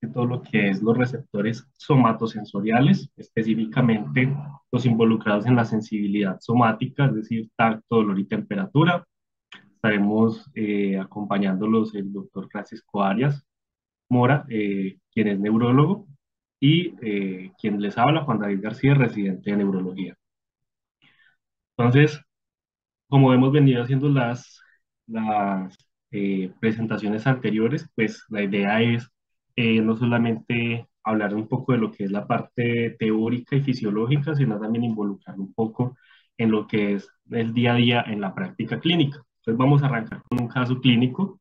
de todo lo que es los receptores somatosensoriales, específicamente los involucrados en la sensibilidad somática, es decir, tacto, dolor y temperatura. Estaremos acompañándolos el doctor Francisco Arias Mora, quien es neurólogo, y quien les habla, Juan David García, residente de neurología. Entonces, como hemos venido haciendo las presentaciones anteriores, pues la idea es no solamente hablar un poco de lo que es la parte teórica y fisiológica, sino también involucrar un poco en lo que es el día a día en la práctica clínica. Entonces vamos a arrancar con un caso clínico.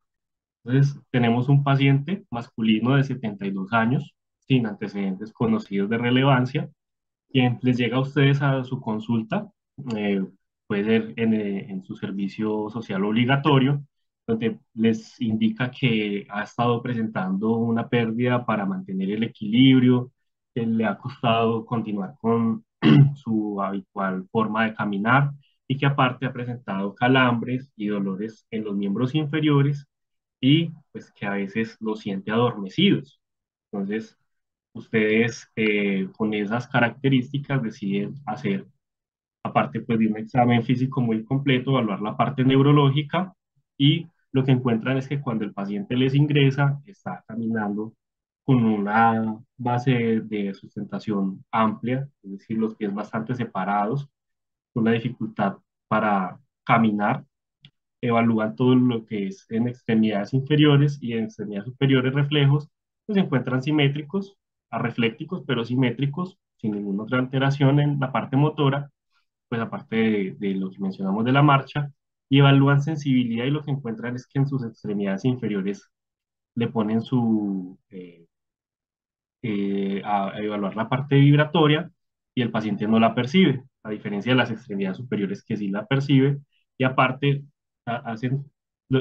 Entonces tenemos un paciente masculino de 72 años, sin antecedentes conocidos de relevancia, quien les llega a ustedes a su consulta, eh, puede ser en su servicio social obligatorio, donde les indica que ha estado presentando una pérdida para mantener el equilibrio, que le ha costado continuar con su habitual forma de caminar y que aparte ha presentado calambres y dolores en los miembros inferiores y pues que a veces los siente adormecidos. Entonces, ustedes con esas características deciden hacer, aparte pues de un examen físico muy completo, evaluar la parte neurológica y lo que encuentran es que cuando el paciente les ingresa, está caminando con una base de sustentación amplia, es decir, los pies bastante separados, una dificultad para caminar, evalúan todo lo que es en extremidades inferiores y en extremidades superiores reflejos, pues se encuentran simétricos, arreflécticos, pero simétricos, sin ninguna otra alteración en la parte motora, pues aparte de lo que mencionamos de la marcha, y evalúan sensibilidad y lo que encuentran es que en sus extremidades inferiores le ponen a evaluar la parte vibratoria y el paciente no la percibe, a diferencia de las extremidades superiores que sí la percibe, y aparte hacen,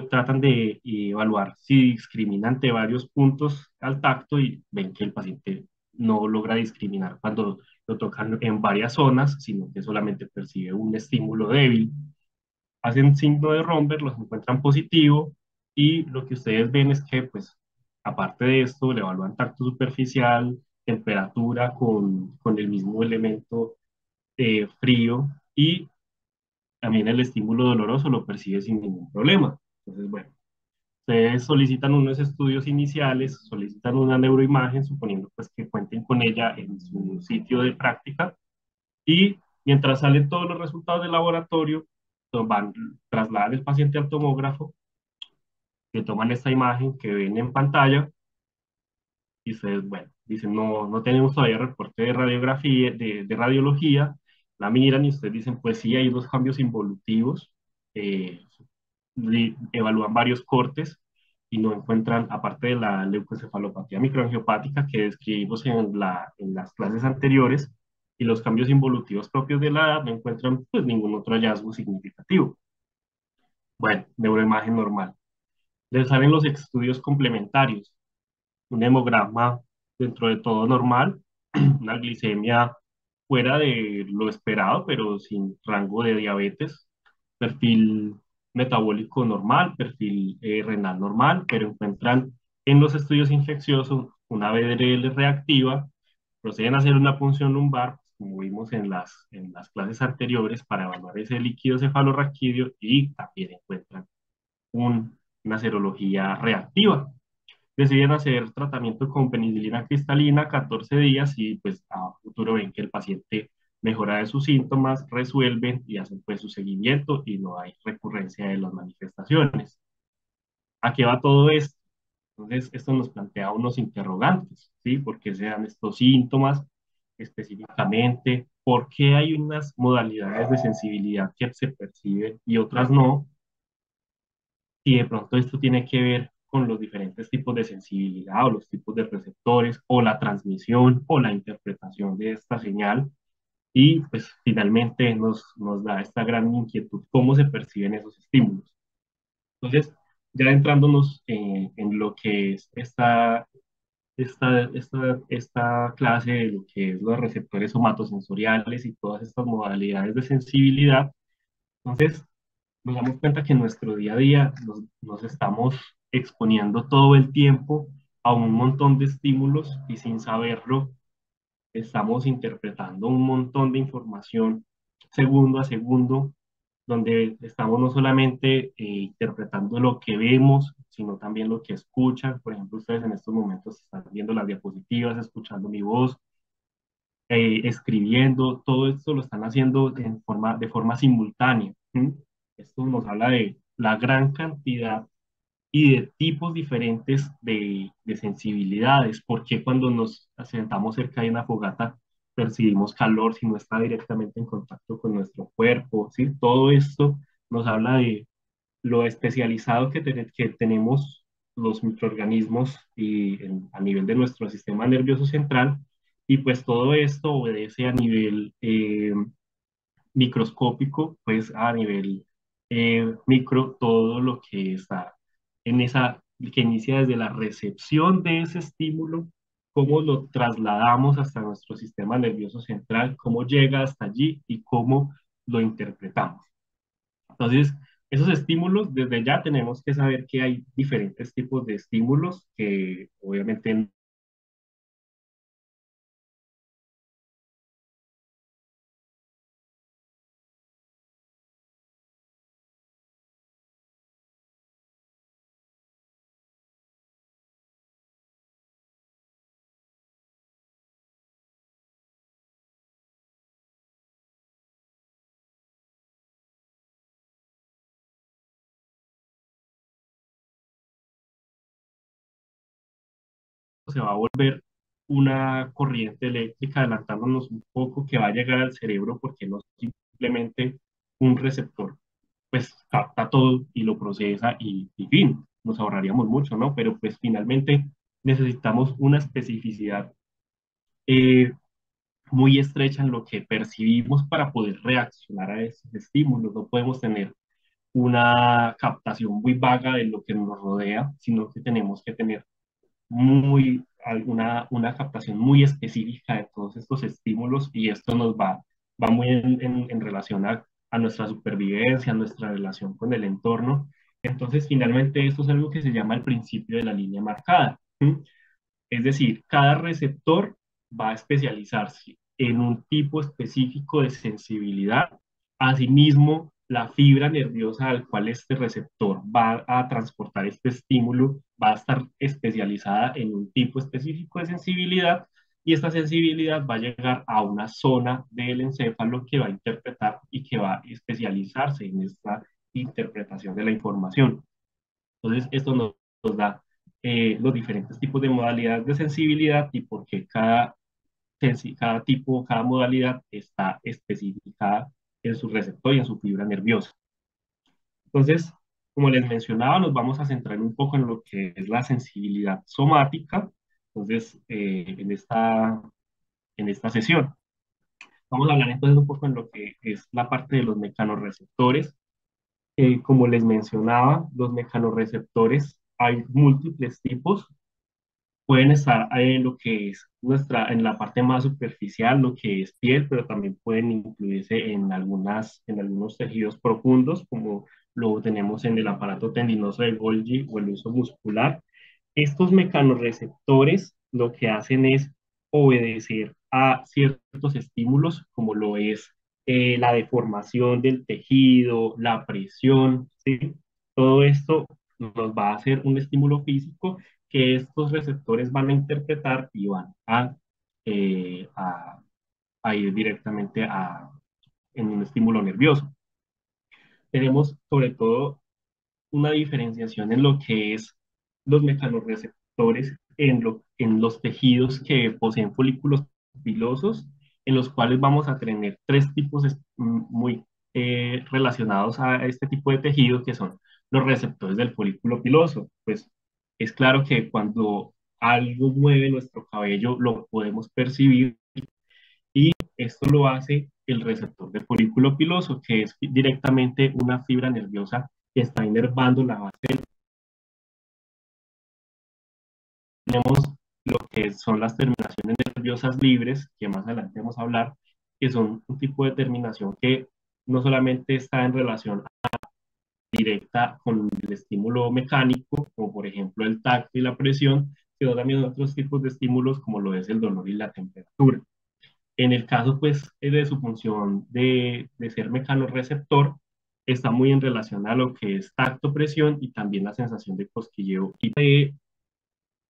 tratan de evaluar si discrimina ante varios puntos al tacto y ven que el paciente no logra discriminar cuando lo tocan en varias zonas, sino que solamente percibe un estímulo débil. Hacen signo de Romberg, los encuentran positivo y lo que ustedes ven es que, pues, aparte de esto, le evalúan tacto superficial, temperatura con el mismo elemento frío y también el estímulo doloroso lo percibe sin ningún problema. Entonces, bueno, ustedes solicitan unos estudios iniciales, solicitan una neuroimagen, suponiendo pues que cuenten con ella en su sitio de práctica y mientras salen todos los resultados del laboratorio, van, trasladan el paciente al tomógrafo, le toman esta imagen que ven en pantalla y ustedes, bueno, dicen, no, no tenemos todavía reporte de radiografía, de radiología, la miran y ustedes dicen, pues sí, hay dos cambios involutivos, eh, evalúan varios cortes y no encuentran, aparte de la leucoencefalopatía microangiopática que describimos en las clases anteriores, y los cambios involutivos propios de la edad, no encuentran pues ningún otro hallazgo significativo. Bueno, neuroimagen normal. Les salen los estudios complementarios, un hemograma dentro de todo normal, una glicemia fuera de lo esperado, pero sin rango de diabetes, perfil metabólico normal, perfil renal normal, pero encuentran en los estudios infecciosos una BDRL reactiva, proceden a hacer una punción lumbar, como vimos en las clases anteriores, para evaluar ese líquido cefalorraquídeo y también encuentran una serología reactiva. Deciden hacer tratamiento con penicilina cristalina 14 días y pues a futuro ven que el paciente mejora de sus síntomas, resuelven y hacen pues su seguimiento y no hay recurrencia de las manifestaciones. ¿A qué va todo esto? Entonces, esto nos plantea unos interrogantes, ¿sí? ¿Por qué se dan estos síntomas específicamente? ¿Por qué hay unas modalidades de sensibilidad que se perciben y otras no? Y de pronto esto tiene que ver con los diferentes tipos de sensibilidad o los tipos de receptores o la transmisión o la interpretación de esta señal. Y pues finalmente nos da esta gran inquietud, cómo se perciben esos estímulos. Entonces, ya entrándonos en lo que es esta clase de lo que es los receptores somatosensoriales y todas estas modalidades de sensibilidad, entonces nos damos cuenta que en nuestro día a día nos estamos exponiendo todo el tiempo a un montón de estímulos y sin saberlo estamos interpretando un montón de información segundo a segundo, donde estamos no solamente interpretando lo que vemos, sino también lo que escuchan. Por ejemplo, ustedes en estos momentos están viendo las diapositivas, escuchando mi voz, escribiendo, todo esto lo están haciendo de forma simultánea. ¿Sí? Esto nos habla de la gran cantidad y de tipos diferentes de sensibilidades, porque cuando nos sentamos cerca de una fogata percibimos calor si no está directamente en contacto con nuestro cuerpo, ¿sí? Todo esto nos habla de lo especializado que tenemos los microorganismos a nivel de nuestro sistema nervioso central, y pues todo esto obedece a nivel microscópico, pues a nivel micro, todo lo que está en esa, que inicia desde la recepción de ese estímulo, cómo lo trasladamos hasta nuestro sistema nervioso central, cómo llega hasta allí y cómo lo interpretamos. Entonces, esos estímulos, desde ya tenemos que saber que hay diferentes tipos de estímulos que obviamente se va a volver una corriente eléctrica adelantándonos un poco que va a llegar al cerebro porque no es simplemente un receptor, pues capta todo y lo procesa y fin, nos ahorraríamos mucho, ¿no? Pero pues finalmente necesitamos una especificidad eh, muy estrecha en lo que percibimos para poder reaccionar a esos estímulos. No podemos tener una captación muy vaga de lo que nos rodea, sino que tenemos que tener una captación muy específica de todos estos estímulos, y esto va muy en relación a nuestra supervivencia, a nuestra relación con el entorno. Entonces, finalmente, esto es algo que se llama el principio de la línea marcada. ¿Sí? Es decir, cada receptor va a especializarse en un tipo específico de sensibilidad. Asimismo, la fibra nerviosa al cual este receptor va a transportar este estímulo va a estar especializada en un tipo específico de sensibilidad, y esta sensibilidad va a llegar a una zona del encéfalo que va a interpretar y que va a especializarse en esta interpretación de la información. Entonces, esto nos da los diferentes tipos de modalidades de sensibilidad y por qué cada tipo, cada modalidad está especificada en su receptor y en su fibra nerviosa. Entonces, como les mencionaba, nos vamos a centrar un poco en lo que es la sensibilidad somática. Entonces, en esta sesión, vamos a hablar entonces un poco en lo que es la parte de los mecanorreceptores. Como les mencionaba, los mecanorreceptores hay múltiples tipos. Pueden estar en lo que es en la parte más superficial, lo que es piel, pero también pueden incluirse en algunos tejidos profundos, como lo tenemos en el aparato tendinoso de Golgi o el uso muscular. Estos mecanorreceptores lo que hacen es obedecer a ciertos estímulos, como lo es la deformación del tejido, la presión, ¿sí? Todo esto nos va a hacer un estímulo físico que estos receptores van a interpretar y van eh, a, a ir directamente en un estímulo nervioso. Tenemos sobre todo una diferenciación en lo que es los mecanorreceptores en los tejidos que poseen folículos pilosos, en los cuales vamos a tener tres tipos muy relacionados a este tipo de tejidos, que son los receptores del folículo piloso. Pues es claro que cuando algo mueve nuestro cabello, lo podemos percibir, y esto lo hace el receptor del folículo piloso, que es directamente una fibra nerviosa que está inervando la base. Tenemos lo que son las terminaciones nerviosas libres, que más adelante vamos a hablar, que son un tipo de terminación que no solamente está en relación directa con el estímulo mecánico, como por ejemplo el tacto y la presión, sino también otros tipos de estímulos como lo es el dolor y la temperatura. En el caso, pues, de su función de ser mecanorreceptor, está muy en relación a lo que es tacto, presión y también la sensación de cosquilleo y de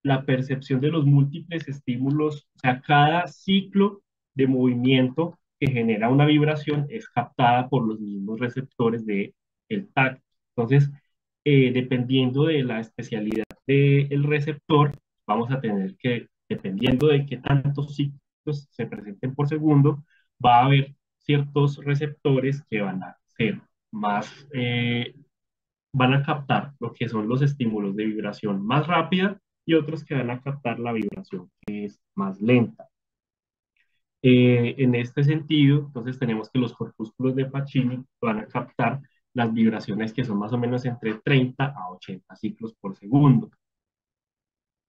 la percepción de los múltiples estímulos. O sea, cada ciclo de movimiento que genera una vibración es captada por los mismos receptores del tacto. Entonces, dependiendo de la especialidad del receptor, vamos a tener que, dependiendo de qué tantos ciclos se presenten por segundo, va a haber ciertos receptores que van a ser más, van a captar lo que son los estímulos de vibración más rápida y otros que van a captar la vibración que es más lenta. En este sentido, entonces tenemos que los corpúsculos de Pacini van a captar las vibraciones que son más o menos entre 30 a 80 ciclos por segundo.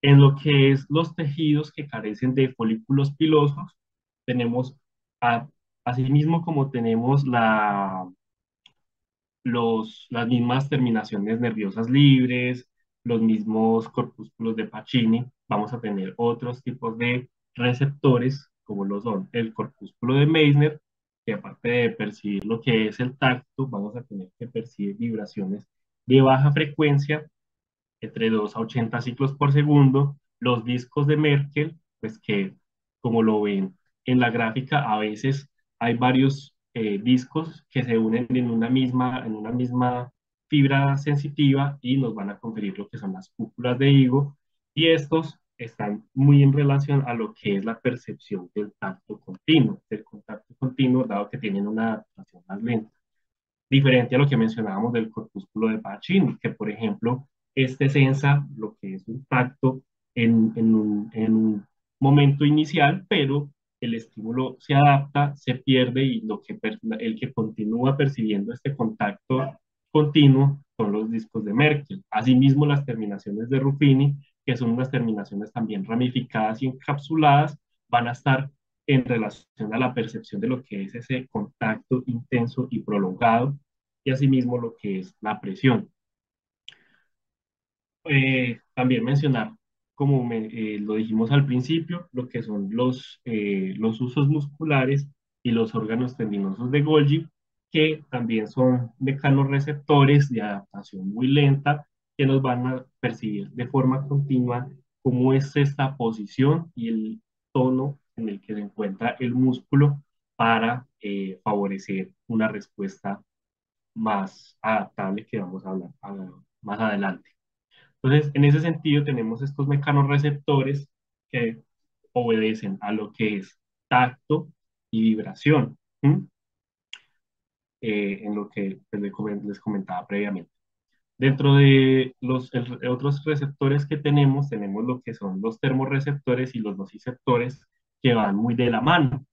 En lo que es los tejidos que carecen de folículos pilosos, tenemos, a, asimismo como tenemos las mismas terminaciones nerviosas libres, los mismos corpúsculos de Pacini, vamos a tener otros tipos de receptores, como lo son el corpúsculo de Meissner, que aparte de percibir lo que es el tacto, vamos a tener que percibir vibraciones de baja frecuencia entre 2 a 80 ciclos por segundo. Los discos de Merkel, pues que como lo ven en la gráfica, a veces hay varios discos que se unen en una misma fibra sensitiva y nos van a conferir lo que son las cúpulas de higo, y estos están muy en relación a lo que es la percepción del tacto continuo, del contacto continuo, dado que tienen una adaptación más lenta, diferente a lo que mencionábamos del corpúsculo de Pacini, que por ejemplo, este sensa lo que es un tacto en un momento inicial, pero el estímulo se adapta, se pierde y el que continúa percibiendo este contacto continuo son los discos de Merkel. Asimismo, las terminaciones de Ruffini, que son unas terminaciones también ramificadas y encapsuladas, van a estar en relación a la percepción de lo que es ese contacto intenso y prolongado, y asimismo lo que es la presión. También mencionar, como lo dijimos al principio, lo que son los usos musculares y los órganos tendinosos de Golgi, que también son mecanorreceptores de adaptación muy lenta, que nos van a percibir de forma continua cómo es esta posición y el tono en el que se encuentra el músculo para favorecer una respuesta más adaptable que vamos a hablar más adelante. Entonces, en ese sentido, tenemos estos mecanorreceptores que obedecen a lo que es tacto y vibración, ¿m? En lo que pues, les comentaba previamente. Dentro de otros receptores que tenemos lo que son los termorreceptores y los nociceptores, que van muy de la mano.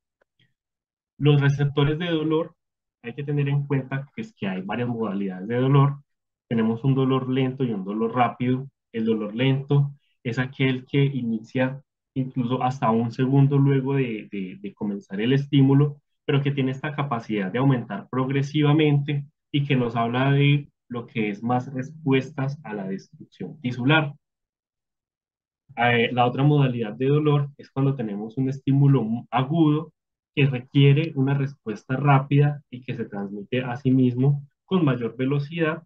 Los receptores de dolor, hay que tener en cuenta que es que hay varias modalidades de dolor. Tenemos un dolor lento y un dolor rápido. El dolor lento es aquel que inicia incluso hasta un segundo luego de comenzar el estímulo, pero que tiene esta capacidad de aumentar progresivamente y que nos habla de lo que es más respuestas a la destrucción tisular. La otra modalidad de dolor es cuando tenemos un estímulo agudo que requiere una respuesta rápida y que se transmite a sí mismo con mayor velocidad,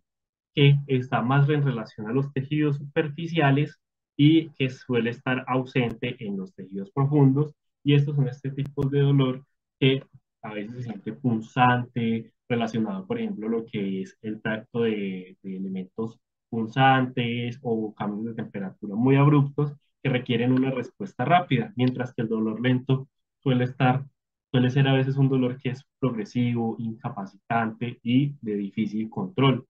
que está más en relación a los tejidos superficiales y que suele estar ausente en los tejidos profundos. Y estos son este tipo de dolor que a veces se siente punzante, relacionado, por ejemplo, lo que es el tracto de elementos punzantes o cambios de temperatura muy abruptos que requieren una respuesta rápida, mientras que el dolor lento suele estar, suele ser a veces un dolor que es progresivo, incapacitante y de difícil control.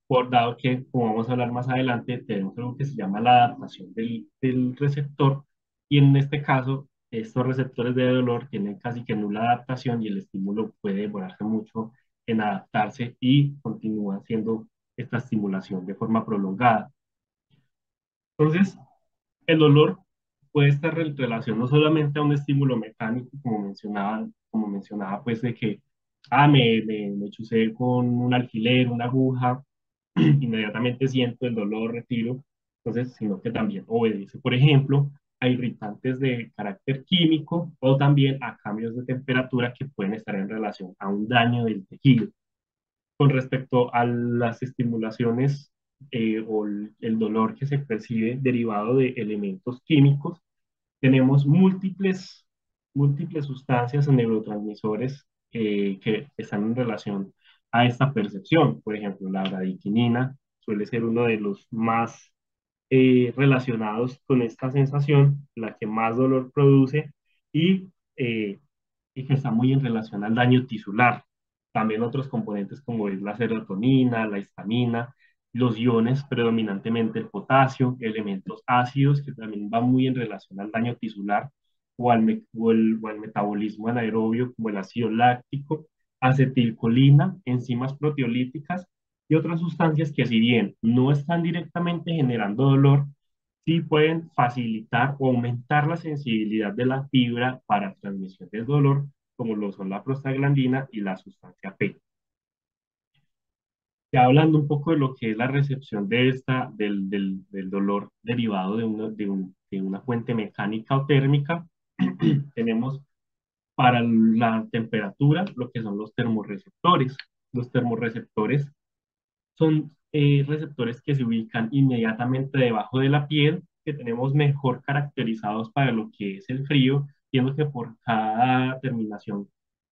Por dado que, como vamos a hablar más adelante, tenemos algo que se llama la adaptación del receptor, y en este caso, estos receptores de dolor tienen casi que nula adaptación y el estímulo puede demorarse mucho en adaptarse y continúa haciendo esta estimulación de forma prolongada. Entonces, el dolor puede estar en relación no solamente a un estímulo mecánico, como mencionaba, pues de que, me chusé con un alfiler, una aguja, inmediatamente siento el dolor, retiro, Entonces, sino que también obedece, por ejemplo, a irritantes de carácter químico o también a cambios de temperatura que pueden estar en relación a un daño del tejido. Con respecto a las estimulaciones o el dolor que se percibe derivado de elementos químicos, tenemos múltiples sustancias o neurotransmisores que están en relación a esta percepción. Por ejemplo, la bradiquinina suele ser uno de los más relacionados con esta sensación, la que más dolor produce y, eh, y que está muy en relación al daño tisular. También otros componentes como es la serotonina, la histamina, los iones, predominantemente el potasio, elementos ácidos que también van muy en relación al daño tisular o al metabolismo anaerobio como el ácido láctico, acetilcolina, enzimas proteolíticas y otras sustancias que si bien no están directamente generando dolor, sí pueden facilitar o aumentar la sensibilidad de la fibra para transmisión del dolor, como lo son la prostaglandina y la sustancia P. Ya hablando un poco de lo que es la recepción de del dolor derivado de una fuente mecánica o térmica, tenemos para la temperatura lo que son los termorreceptores. Los termorreceptores son receptores que se ubican inmediatamente debajo de la piel, que tenemos mejor caracterizados para lo que es el frío, siendo que por cada terminación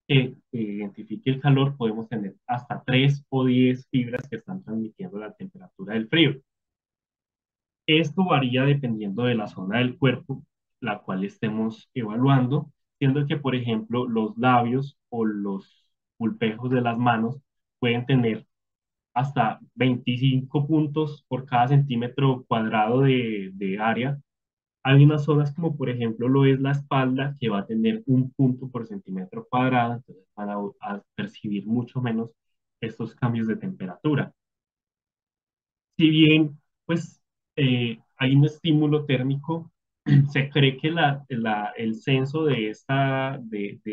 que identifique el calor podemos tener hasta 3 o 10 fibras que están transmitiendo la temperatura del frío. Esto varía dependiendo de la zona del cuerpo, la cual estemos evaluando, siendo que, por ejemplo, los labios o los pulpejos de las manos pueden tener hasta 25 puntos por cada centímetro cuadrado de área. Hay unas zonas como por ejemplo lo es la espalda que va a tener un punto por centímetro cuadrado, entonces van a percibir mucho menos estos cambios de temperatura. Si bien pues hay un estímulo térmico, se cree que el censo de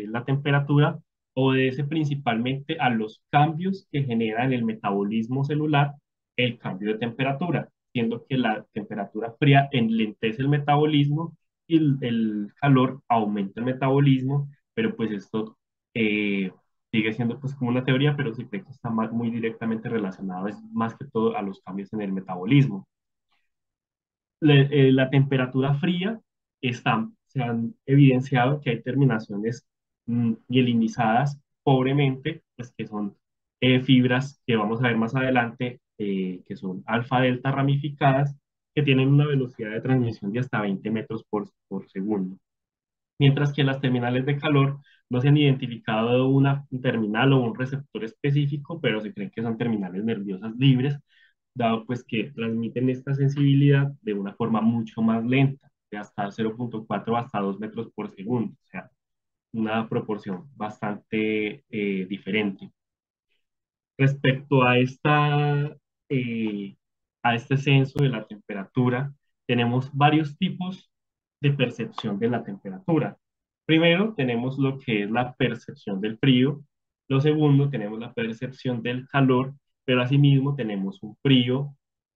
la temperatura obedece principalmente a los cambios que genera en el metabolismo celular el cambio de temperatura, siendo que la temperatura fría enlentece el metabolismo y el calor aumenta el metabolismo, pero pues esto eh, sigue siendo pues como una teoría, pero sí cree que está muy directamente relacionado, es más que todo a los cambios en el metabolismo. La temperatura fría se han evidenciado que hay terminaciones mielinizadas pobremente, pues que son fibras que vamos a ver más adelante, que son alfa-delta ramificadas, que tienen una velocidad de transmisión de hasta 20 metros por segundo. Mientras que las terminales de calor no se han identificado una terminal o un receptor específico, pero se creen que son terminales nerviosas libres, dado pues que transmiten esta sensibilidad de una forma mucho más lenta, de hasta 0,4 hasta 2 metros por segundo, o sea, una proporción bastante diferente. Respecto eh, a este censo de la temperatura, tenemos varios tipos de percepción de la temperatura. Primero, tenemos lo que es la percepción del frío. Lo segundo, tenemos la percepción del calor, pero asimismo tenemos un frío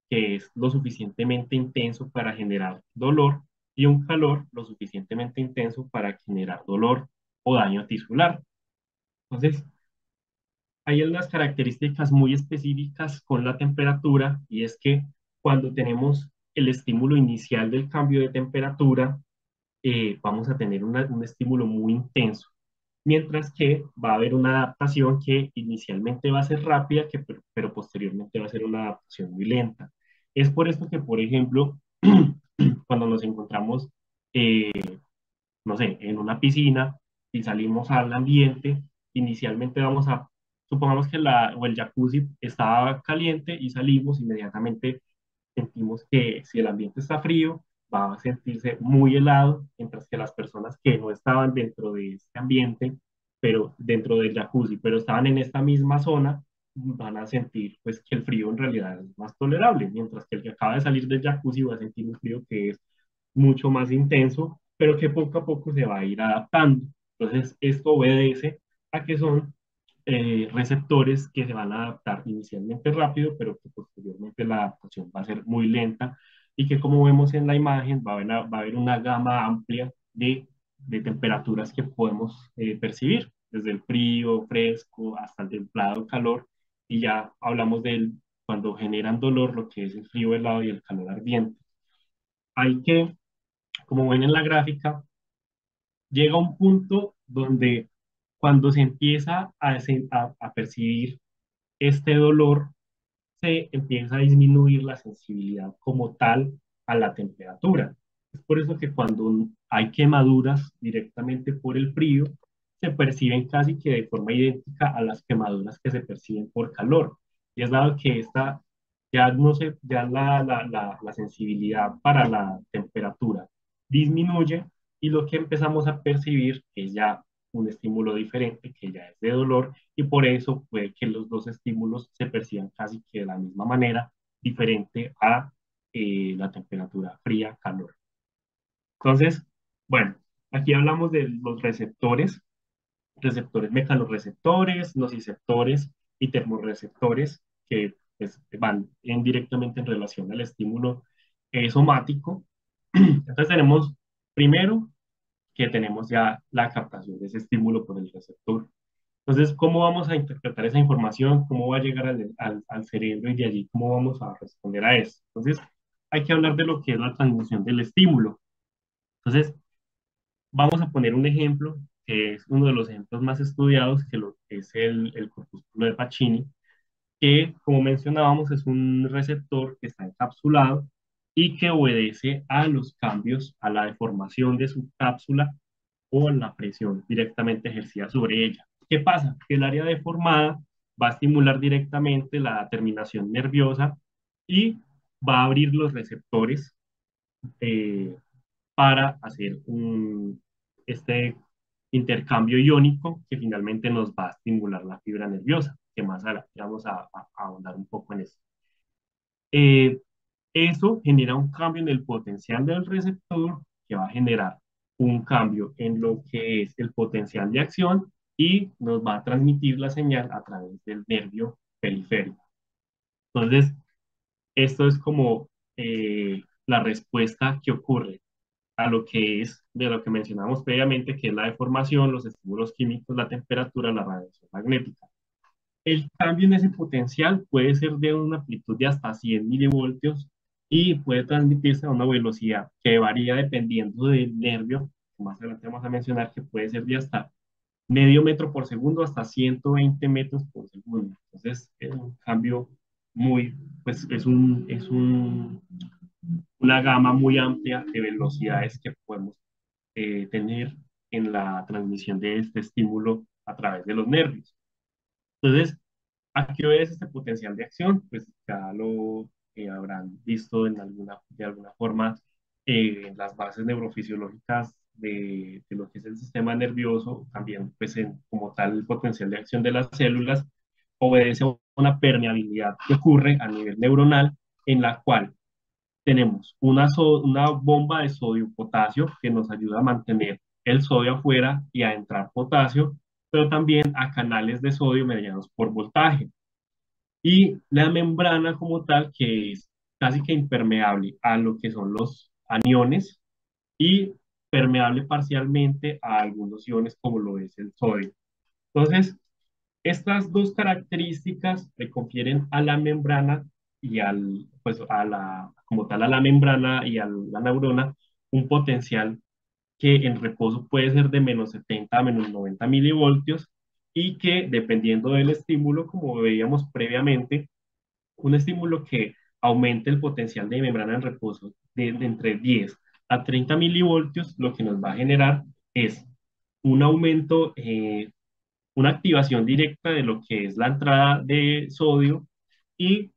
que es lo suficientemente intenso para generar dolor y un calor lo suficientemente intenso para generar dolor o daño tisular. Entonces, hay unas características muy específicas con la temperatura y es que cuando tenemos el estímulo inicial del cambio de temperatura, vamos a tener un estímulo muy intenso, mientras que va a haber una adaptación que inicialmente va a ser rápida, pero posteriormente va a ser una adaptación muy lenta. Es por esto que, por ejemplo, cuando nos encontramos eh, no sé, en una piscina y salimos al ambiente, inicialmente supongamos que o el jacuzzi estaba caliente y salimos, inmediatamente sentimos que si el ambiente está frío, va a sentirse muy helado, mientras que las personas que no estaban dentro de este ambiente, pero dentro del jacuzzi, pero estaban en esta misma zona, van a sentir pues que el frío en realidad es más tolerable, mientras que el que acaba de salir del jacuzzi va a sentir un frío que es mucho más intenso, pero que poco a poco se va a ir adaptando. Entonces, esto obedece a que son receptores que se van a adaptar inicialmente rápido, pero que posteriormente la adaptación va a ser muy lenta y que como vemos en la imagen va a haber una gama amplia de temperaturas que podemos percibir, desde el frío, fresco, hasta el templado, calor, y ya hablamos del cuando generan dolor, lo que es el frío helado y el calor ardiente. Hay que, como ven en la gráfica, llega un punto donde cuando se empieza a percibir este dolor, se empieza a disminuir la sensibilidad como tal a la temperatura. Es por eso que cuando hay quemaduras directamente por el frío, se perciben casi que de forma idéntica a las quemaduras que se perciben por calor. Y es dado que esta, ya no se, ya la sensibilidad para la temperatura disminuye y lo que empezamos a percibir es ya un estímulo diferente que ya es de dolor y por eso puede que los dos estímulos se perciban casi que de la misma manera, diferente a la temperatura fría-calor. Entonces, bueno, aquí hablamos de los receptores, receptores mecanorreceptores, nociceptores y termorreceptores que pues, van directamente en relación al estímulo somático. Entonces tenemos primero que tenemos ya la captación de ese estímulo por el receptor. Entonces, ¿cómo vamos a interpretar esa información? ¿Cómo va a llegar al cerebro y de allí cómo vamos a responder a eso? Entonces, hay que hablar de lo que es la transmisión del estímulo. Entonces, vamos a poner un ejemplo que es uno de los ejemplos más estudiados, que es el corpúsculo de Pacini, que, como mencionábamos, es un receptor que está encapsulado y que obedece a los cambios, a la deformación de su cápsula o la presión directamente ejercida sobre ella. ¿Qué pasa? Que el área deformada va a estimular directamente la terminación nerviosa y va a abrir los receptores eh, para hacer este intercambio iónico que finalmente nos va a estimular la fibra nerviosa, que más adelante vamos a ahondar un poco en eso. Eh, Eso genera un cambio en el potencial del receptor que va a generar un cambio en lo que es el potencial de acción y nos va a transmitir la señal a través del nervio periférico. Entonces, esto es como la respuesta que ocurre a lo que es de lo que mencionamos previamente, que es la deformación, los estímulos químicos, la temperatura, la radiación magnética. El cambio en ese potencial puede ser de una amplitud de hasta 100 milivoltios y puede transmitirse a una velocidad que varía dependiendo del nervio, que más adelante vamos a mencionar, que puede ser de hasta medio metro por segundo hasta 120 metros por segundo. Entonces, es un cambio muy, pues una gama muy amplia de velocidades que podemos tener en la transmisión de este estímulo a través de los nervios. Entonces, ¿a qué obedece este potencial de acción? Pues ya lo habrán visto de alguna forma en las bases neurofisiológicas de lo que es el sistema nervioso, también pues como tal el potencial de acción de las células obedece a una permeabilidad que ocurre a nivel neuronal en la cual tenemos una bomba de sodio-potasio que nos ayuda a mantener el sodio afuera y a entrar potasio, pero también a canales de sodio mediados por voltaje. Y la membrana como tal, que es casi que impermeable a lo que son los aniones y permeable parcialmente a algunos iones como lo es el sodio. Entonces, estas dos características le confieren a la membrana y pues como tal a la membrana y a la neurona un potencial que en reposo puede ser de -70 a -90 milivoltios y que dependiendo del estímulo, como veíamos previamente, un estímulo que aumente el potencial de membrana en reposo de entre 10 a 30 milivoltios, lo que nos va a generar es un aumento, una activación directa de lo que es la entrada de sodio y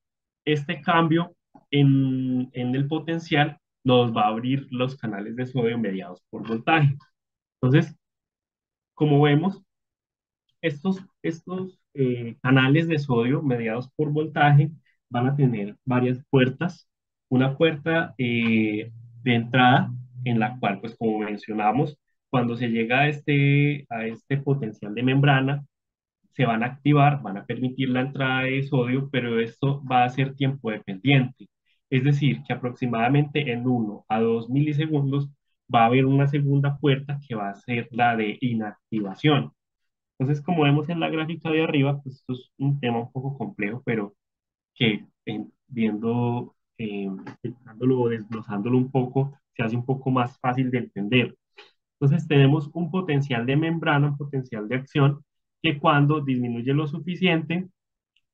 este cambio en el potencial nos va a abrir los canales de sodio mediados por voltaje. Entonces, como vemos, estos canales de sodio mediados por voltaje van a tener varias puertas. Una puerta de entrada en la cual, pues como mencionamos, cuando se llega a este potencial de membrana, se van a activar, van a permitir la entrada de sodio, pero esto va a ser tiempo dependiente. Es decir, que aproximadamente en 1 a 2 milisegundos va a haber una segunda puerta que va a ser la de inactivación. Entonces, como vemos en la gráfica de arriba, pues esto es un tema un poco complejo, pero que viendo, explicándolo o desglosándolo un poco, se hace un poco más fácil de entender. Entonces tenemos un potencial de membrana, un potencial de acción, que cuando disminuye lo suficiente,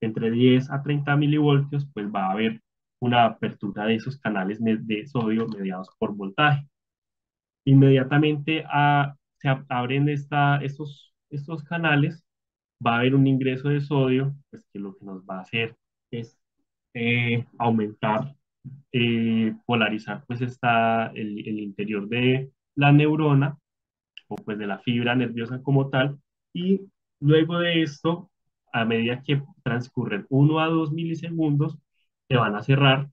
entre 10 a 30 milivoltios, pues va a haber una apertura de esos canales de sodio mediados por voltaje. Inmediatamente abren estos canales, va a haber un ingreso de sodio, pues que lo que nos va a hacer es aumentar, polarizar pues el interior de la neurona o pues de la fibra nerviosa como tal, y luego de esto, a medida que transcurren 1 a 2 milisegundos, se van a cerrar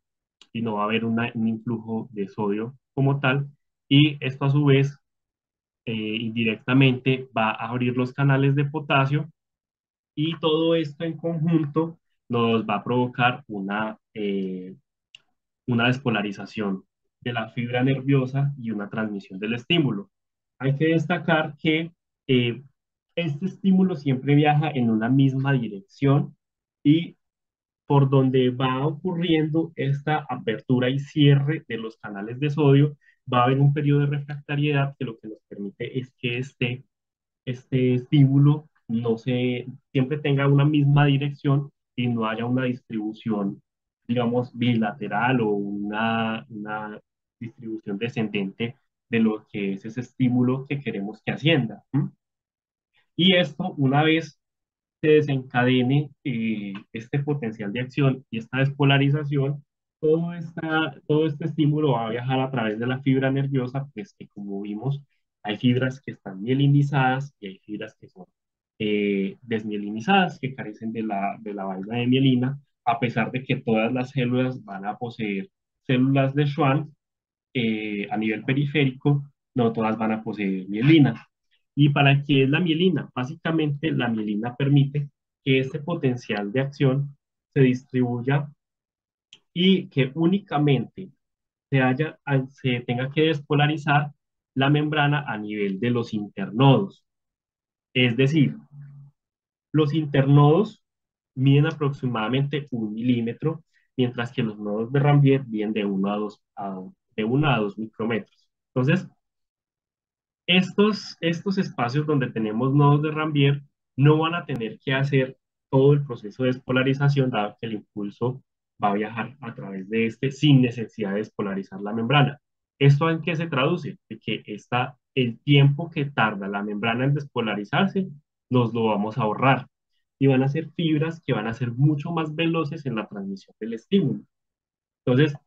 y no va a haber un influjo de sodio como tal, y esto a su vez indirectamente va a abrir los canales de potasio y todo esto en conjunto nos va a provocar una despolarización de la fibra nerviosa y una transmisión del estímulo. Hay que destacar que eh, este estímulo siempre viaja en una misma dirección y por donde va ocurriendo esta apertura y cierre de los canales de sodio, va a haber un periodo de refractariedad que lo que nos permite es que este estímulo no siempre tenga una misma dirección y no haya una distribución, digamos, bilateral o una distribución descendente de lo que es ese estímulo que queremos que ascienda. ¿M? Y esto, una vez se desencadene este potencial de acción y esta despolarización, todo este estímulo va a viajar a través de la fibra nerviosa, pues que como vimos, hay fibras que están mielinizadas y hay fibras que son desmielinizadas, que carecen de la vaina de mielina, a pesar de que todas las células van a poseer células de Schwann a nivel periférico, no todas van a poseer mielina. ¿Y para qué es la mielina? Básicamente, la mielina permite que este potencial de acción se distribuya y que únicamente se tenga que despolarizar la membrana a nivel de los internodos. Es decir, los internodos miden aproximadamente 1 milímetro, mientras que los nodos de Rambier miden de 1 a 2 micrómetros. Entonces, estos espacios donde tenemos nodos de Rambier no van a tener que hacer todo el proceso de despolarización, dado que el impulso va a viajar a través de este sin necesidad de despolarizar la membrana. ¿Esto en qué se traduce? De que el tiempo que tarda la membrana en despolarizarse, nos lo vamos a ahorrar. Y van a ser fibras que van a ser mucho más veloces en la transmisión del estímulo. Entonces,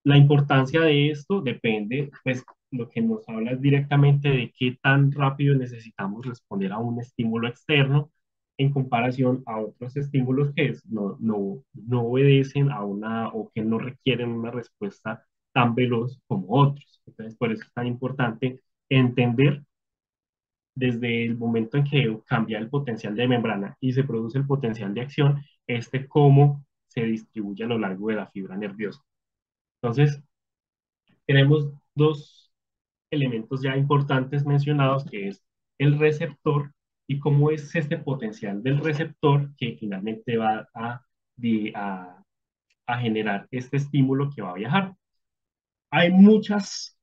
la importancia de esto depende, pues lo que nos habla es directamente de qué tan rápido necesitamos responder a un estímulo externo en comparación a otros estímulos que no obedecen a una o que no requieren una respuesta tan veloz como otros. Entonces, por eso es tan importante entender desde el momento en que cambia el potencial de membrana y se produce el potencial de acción, cómo se distribuye a lo largo de la fibra nerviosa. Entonces, tenemos dos elementos ya importantes mencionados, que es el receptor y cómo es este potencial del receptor que finalmente va a generar este estímulo que va a viajar. Hay muchos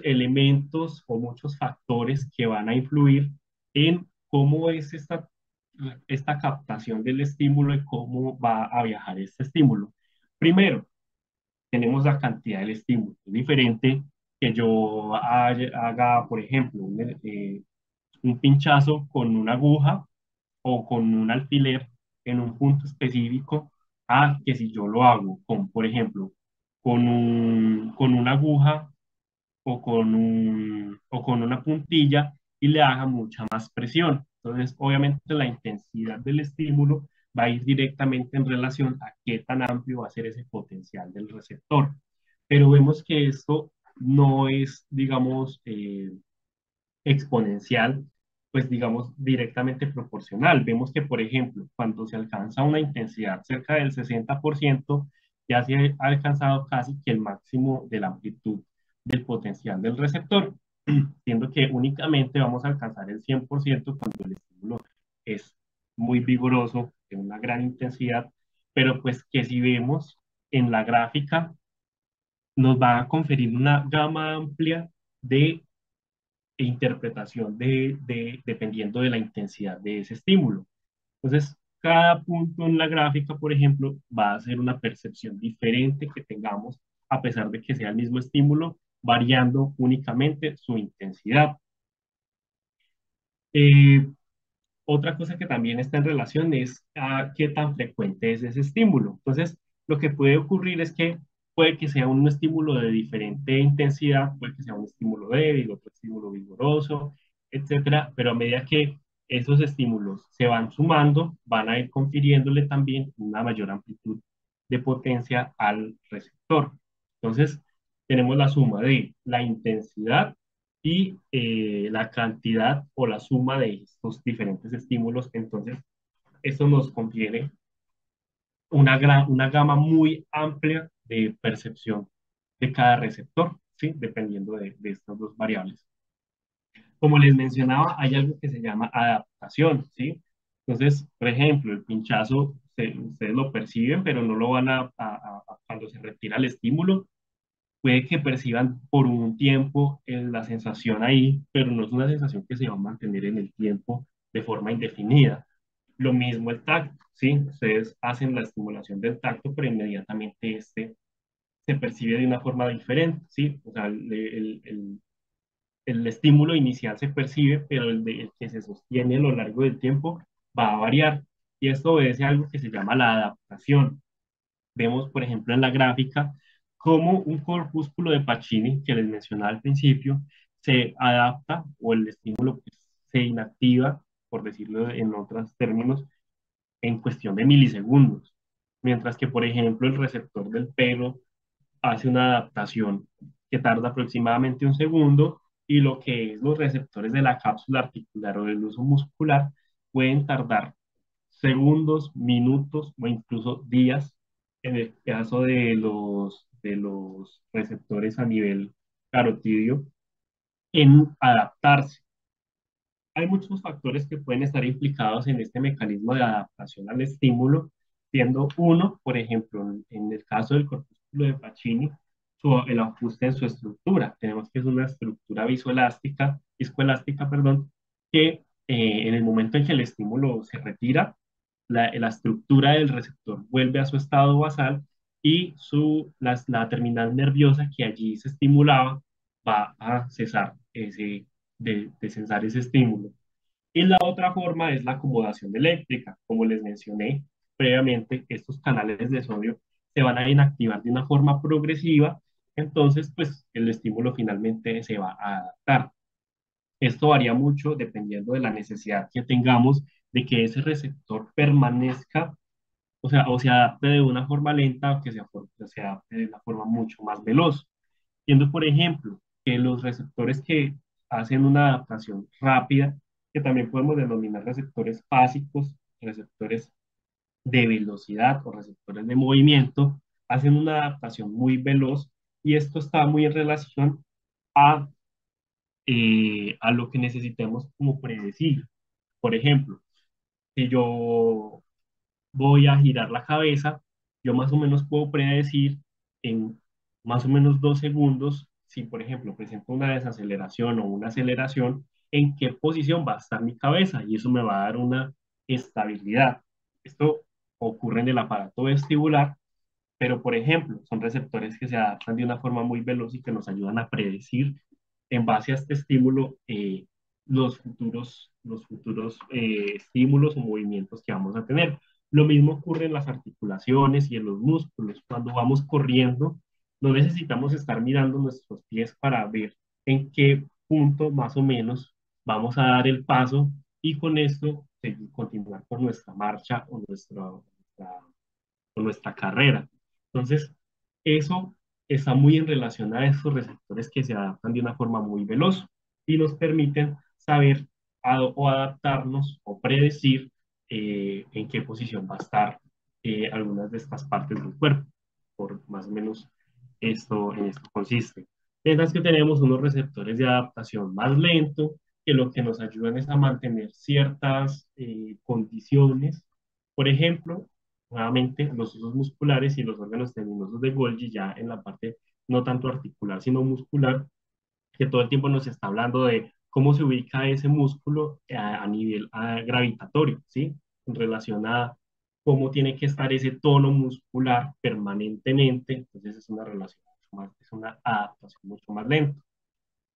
elementos o muchos factores que van a influir en cómo es esta captación del estímulo y cómo va a viajar este estímulo. Primero, tenemos la cantidad del estímulo. Es diferente que yo haga, por ejemplo, un pinchazo con una aguja o con un alfiler en un punto específico, a que si yo lo hago con, por ejemplo, con una aguja o con una puntilla y le haga mucha más presión. Entonces, obviamente, la intensidad del estímulo va a ir directamente en relación a qué tan amplio va a ser ese potencial del receptor. Pero vemos que esto no es, digamos, exponencial, pues digamos, directamente proporcional. Vemos que, por ejemplo, cuando se alcanza una intensidad cerca del 60%, ya se ha alcanzado casi que el máximo de la amplitud del potencial del receptor, siendo que únicamente vamos a alcanzar el 100% cuando el estímulo es muy vigoroso, de una gran intensidad, pero pues que si vemos en la gráfica, nos va a conferir una gama amplia de interpretación dependiendo de la intensidad de ese estímulo. Entonces, cada punto en la gráfica, por ejemplo, va a ser una percepción diferente que tengamos, a pesar de que sea el mismo estímulo, variando únicamente su intensidad. Eh, Otra cosa que también está en relación es a qué tan frecuente es ese estímulo. Entonces, lo que puede ocurrir es que puede que sea un estímulo de diferente intensidad, puede que sea un estímulo débil, otro estímulo vigoroso, etcétera, pero a medida que esos estímulos se van sumando, van a ir confiriéndole también una mayor amplitud de potencia al receptor. Entonces, tenemos la suma de la intensidad y la cantidad o la suma de estos diferentes estímulos. Entonces, esto nos confiere una gama muy amplia de percepción de cada receptor, ¿sí? Dependiendo de estas dos variables. Como les mencionaba, hay algo que se llama adaptación, ¿sí? Entonces, por ejemplo, el pinchazo, ustedes lo perciben, pero no lo van cuando se retira el estímulo, puede que perciban por un tiempo la sensación ahí, pero no es una sensación que se va a mantener en el tiempo de forma indefinida. Lo mismo el tacto, ¿sí? Ustedes hacen la estimulación del tacto, pero inmediatamente este se percibe de una forma diferente, ¿sí? O sea, el estímulo inicial se percibe, pero el que se sostiene a lo largo del tiempo va a variar. Y esto obedece a algo que se llama la adaptación. Vemos, por ejemplo, en la gráfica, cómo un corpúsculo de Pacini, que les mencionaba al principio, se adapta o el estímulo pues, se inactiva, por decirlo en otros términos, en cuestión de milisegundos. Mientras que, por ejemplo, el receptor del pelo hace una adaptación que tarda aproximadamente un segundo y lo que es los receptores de la cápsula articular o del uso muscular pueden tardar segundos, minutos o incluso días en el caso de los receptores a nivel carotidio en adaptarse. Hay muchos factores que pueden estar implicados en este mecanismo de adaptación al estímulo, siendo uno, por ejemplo, en el caso del corpúsculo de Pacini, el ajuste en su estructura. Tenemos que es una estructura viscoelástica, perdón, que en el momento en que el estímulo se retira, la estructura del receptor vuelve a su estado basal y la terminal nerviosa que allí se estimulaba va a cesar de cesar ese estímulo. Y la otra forma es la acomodación eléctrica. Como les mencioné previamente, estos canales de sodio se van a inactivar de una forma progresiva, entonces pues el estímulo finalmente se va a adaptar. Esto varía mucho dependiendo de la necesidad que tengamos de que ese receptor permanezca, o se adapte de una forma lenta o que se adapte de una forma mucho más veloz. Siendo, por ejemplo, que los receptores que hacen una adaptación rápida, que también podemos denominar receptores básicos, receptores de velocidad o receptores de movimiento, hacen una adaptación muy veloz y esto está muy en relación a, a lo que necesitemos como predecir. Por ejemplo, si yo voy a girar la cabeza, yo más o menos puedo predecir en más o menos 2 segundos si, por ejemplo, presento una desaceleración o una aceleración, en qué posición va a estar mi cabeza y eso me va a dar una estabilidad. Esto ocurre en el aparato vestibular, pero, por ejemplo, son receptores que se adaptan de una forma muy veloz y que nos ayudan a predecir en base a este estímulo los futuros estímulos o movimientos que vamos a tener. Lo mismo ocurre en las articulaciones y en los músculos. Cuando vamos corriendo, no necesitamos estar mirando nuestros pies para ver en qué punto más o menos vamos a dar el paso y con esto continuar con nuestra marcha o nuestra carrera. Entonces, eso está muy en relación a esos receptores que se adaptan de una forma muy veloz y nos permiten saber o adaptarnos o predecir en qué posición va a estar algunas de estas partes del cuerpo. por más o menos en esto consiste. Mientras que tenemos unos receptores de adaptación más lento, que lo que nos ayudan es a mantener ciertas condiciones. Por ejemplo, nuevamente los usos musculares y los órganos tendinosos de Golgi ya en la parte no tanto articular, sino muscular, que todo el tiempo nos está hablando de cómo se ubica ese músculo a nivel gravitatorio, ¿sí? En relación a cómo tiene que estar ese tono muscular permanentemente, entonces es una relación mucho más, es una adaptación mucho más lenta.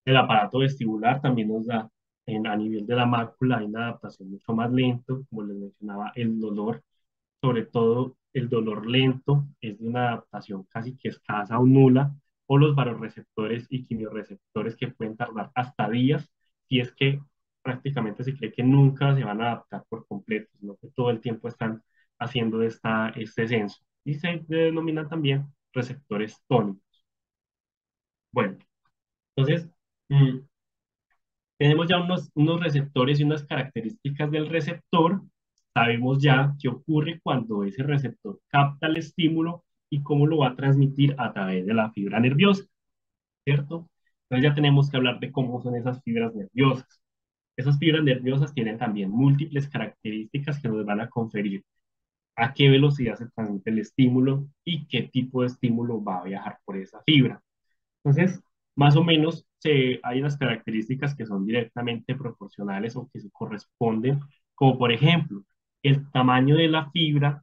El aparato vestibular también nos da, a nivel de la mácula, hay una adaptación mucho más lento, como les mencionaba, el dolor, sobre todo el dolor lento, es de una adaptación casi que escasa o nula, o los varoreceptores y quimiorreceptores que pueden tardar hasta días, si es que prácticamente se cree que nunca se van a adaptar por completo, sino que todo el tiempo están haciendo este censo. Y se denominan también receptores tónicos. Bueno, entonces, mm, tenemos ya unos receptores y unas características del receptor. Sabemos ya qué ocurre cuando ese receptor capta el estímulo y cómo lo va a transmitir a través de la fibra nerviosa, ¿cierto? Entonces ya tenemos que hablar de cómo son esas fibras nerviosas. Esas fibras nerviosas tienen también múltiples características que nos van a conferir a qué velocidad se transmite el estímulo y qué tipo de estímulo va a viajar por esa fibra. Entonces, más o menos hay unas características que son directamente proporcionales o que se corresponden, como por ejemplo, el tamaño de la fibra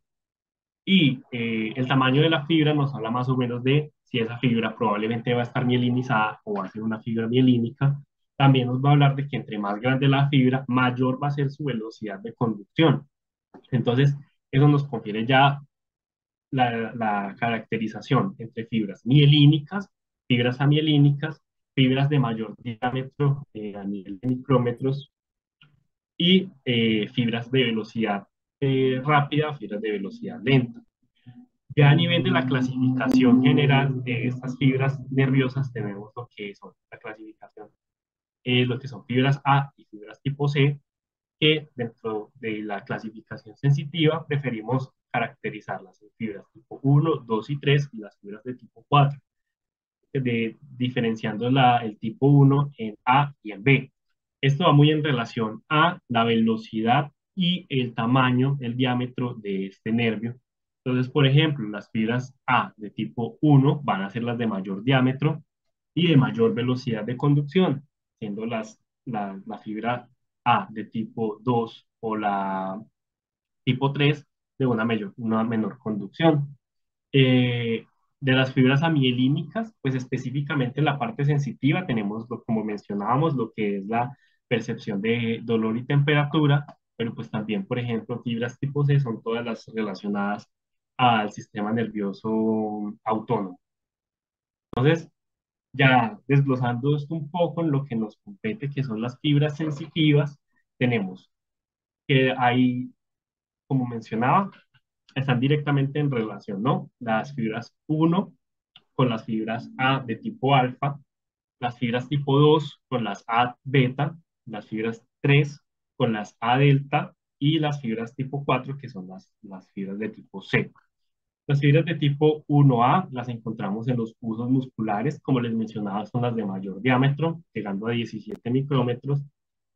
y el tamaño de la fibra nos habla más o menos de si esa fibra probablemente va a estar mielinizada o va a ser una fibra mielínica. También nos va a hablar de que entre más grande la fibra, mayor va a ser su velocidad de conducción. Entonces, eso nos confiere ya la caracterización entre fibras mielínicas, fibras amielínicas, fibras de mayor diámetro a nivel de micrómetros y fibras de velocidad rápida, fibras de velocidad lenta. Ya a nivel de la clasificación general de estas fibras nerviosas tenemos lo que son la clasificación, lo que son fibras A y fibras tipo C, que dentro de la clasificación sensitiva preferimos caracterizarlas en fibras tipo 1, 2 y 3 y las fibras de tipo 4, diferenciando el tipo 1 en A y en B. Esto va muy en relación a la velocidad y el tamaño, el diámetro de este nervio. Entonces, por ejemplo, las fibras A de tipo 1 van a ser las de mayor diámetro y de mayor velocidad de conducción, siendo la fibra A de tipo 2 o la tipo 3 de una menor conducción. Eh, de las fibras amielínicas, pues específicamente en la parte sensitiva tenemos, como mencionábamos, lo que es la percepción de dolor y temperatura, pero pues también, por ejemplo, fibras tipo C son todas las relacionadas al sistema nervioso autónomo. Entonces, ya desglosando esto un poco en lo que nos compete, que son las fibras sensitivas, tenemos que hay, como mencionaba, están directamente en relación, ¿no? Las fibras 1 con las fibras A de tipo alfa, las fibras tipo 2 con las A beta, las fibras 3 con las A delta y las fibras tipo 4 que son las fibras de tipo C. Las fibras de tipo 1A las encontramos en los usos musculares, como les mencionaba, son las de mayor diámetro, llegando a 17 micrómetros.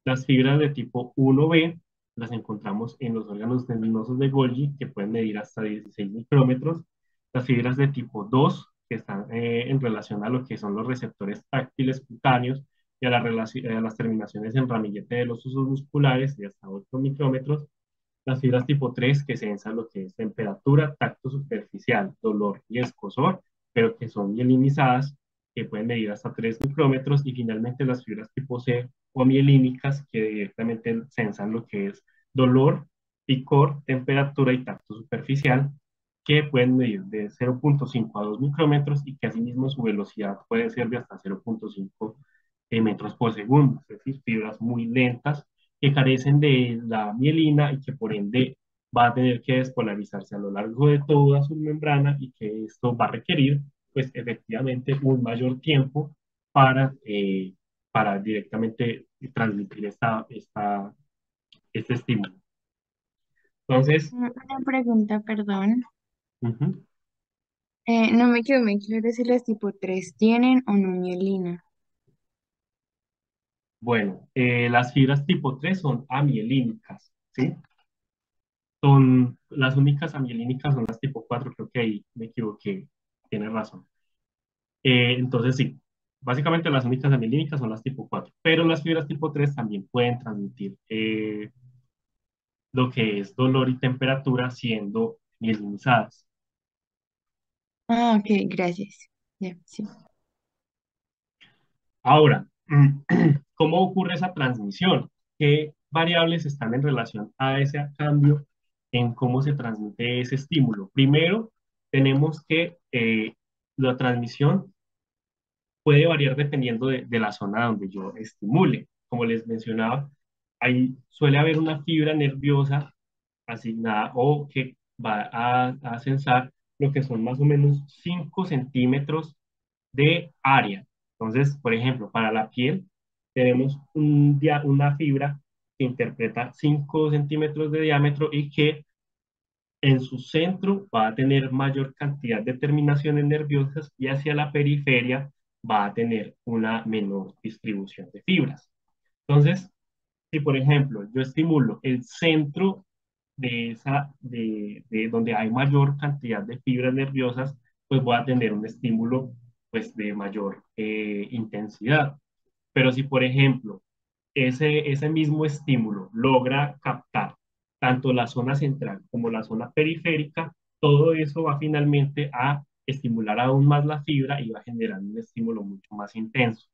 Las fibras de tipo 1B las encontramos en los órganos tendinosos de Golgi, que pueden medir hasta 16 micrómetros. Las fibras de tipo 2, que están en relación a lo que son los receptores táctiles cutáneos y a las terminaciones en ramillete de los usos musculares, de hasta 8 micrómetros. Las fibras tipo 3 que censan lo que es temperatura, tacto superficial, dolor y escozor, pero que son mielinizadas, que pueden medir hasta 3 micrómetros. Y finalmente las fibras tipo C o mielínicas, que directamente censan lo que es dolor, picor, temperatura y tacto superficial, que pueden medir de 0,5 a 2 micrómetros y que asimismo su velocidad puede ser de hasta 0,5 metros por segundo, es decir, fibras muy lentas que carecen de la mielina y que por ende va a tener que despolarizarse a lo largo de toda su membrana y que esto va a requerir, pues efectivamente, un mayor tiempo para, eh, para directamente transmitir este estímulo. Entonces, Una pregunta, perdón. ujú, No me quedó muy claro si las tipo 3 tienen o no mielina. Bueno, las fibras tipo 3 son amielínicas, ¿sí? Son las únicas amielínicas son las tipo 4, creo que ahí me equivoqué, tienes razón. Entonces sí, básicamente las únicas amielínicas son las tipo 4, pero las fibras tipo 3 también pueden transmitir lo que es dolor y temperatura siendo mielinizadas. Ah, ok, gracias. Ya, sí. Ahora, ¿cómo ocurre esa transmisión? ¿Qué variables están en relación a ese cambio en cómo se transmite ese estímulo? Primero, tenemos que la transmisión puede variar dependiendo de la zona donde yo estimule. Como les mencionaba, ahí suele haber una fibra nerviosa asignada o que va a censar lo que son más o menos 5 centímetros de área. Entonces, por ejemplo, para la piel tenemos una fibra que interpreta 5 centímetros de diámetro y que en su centro va a tener mayor cantidad de terminaciones nerviosas y hacia la periferia va a tener una menor distribución de fibras. Entonces, si por ejemplo yo estimulo el centro de donde hay mayor cantidad de fibras nerviosas, pues voy a tener un estímulo pues de mayor intensidad. Pero si, por ejemplo, ese mismo estímulo logra captar tanto la zona central como la zona periférica, todo eso va finalmente a estimular aún más la fibra y va a generar un estímulo mucho más intenso.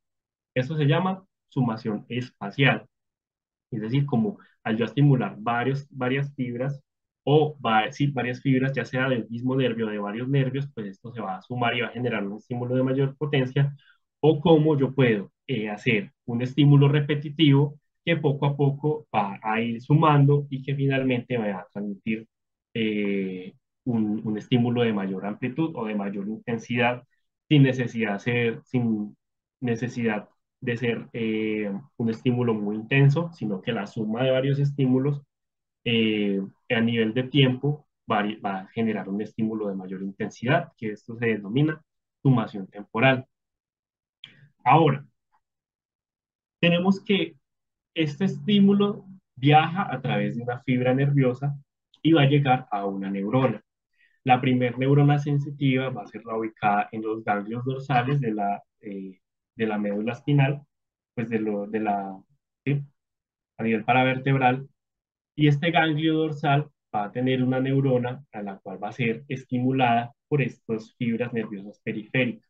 Eso se llama sumación espacial. Es decir, como al yo estimular varias fibras o sí, varias fibras, ya sea del mismo nervio o de varios nervios, pues esto se va a sumar y va a generar un estímulo de mayor potencia. O como yo puedo hacer un estímulo repetitivo que poco a poco va a ir sumando y que finalmente me va a transmitir un estímulo de mayor amplitud o de mayor intensidad sin necesidad de ser un estímulo muy intenso, sino que la suma de varios estímulos a nivel de tiempo va a generar un estímulo de mayor intensidad, que esto se denomina sumación temporal. Ahora, tenemos que este estímulo viaja a través de una fibra nerviosa y va a llegar a una neurona. La primera neurona sensitiva va a ser la ubicada en los ganglios dorsales de la médula espinal, pues ¿sí? A nivel paravertebral, y este ganglio dorsal va a tener una neurona a la cual va a ser estimulada por estas fibras nerviosas periféricas.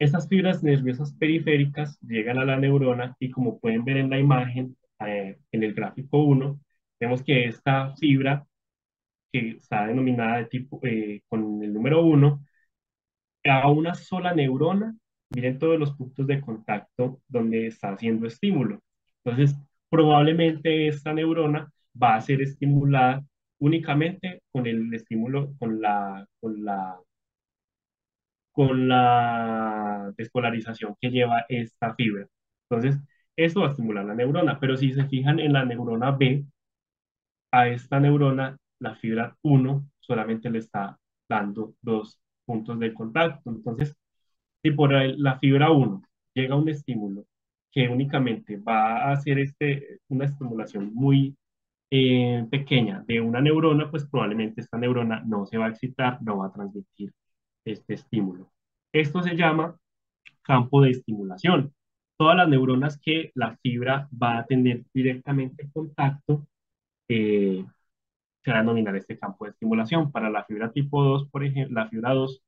Estas fibras nerviosas periféricas llegan a la neurona y como pueden ver en la imagen, en el gráfico 1, vemos que esta fibra que está denominada de tipo, con el número 1, a una sola neurona, miren todos los puntos de contacto donde está haciendo estímulo. Entonces, probablemente esta neurona va a ser estimulada únicamente con el estímulo, con la despolarización que lleva esta fibra. Entonces, eso va a estimular la neurona, pero si se fijan en la neurona B, a esta neurona, la fibra 1 solamente le está dando dos puntos de contacto. Entonces, si por la fibra 1 llega un estímulo que únicamente va a hacer una estimulación muy pequeña de una neurona, pues probablemente esta neurona no se va a excitar, no va a transmitir este estímulo. Esto se llama campo de estimulación. Todas las neuronas que la fibra va a tener directamente contacto, eh, se va a denominar este campo de estimulación. Para la fibra tipo 2, por ejemplo, la fibra 2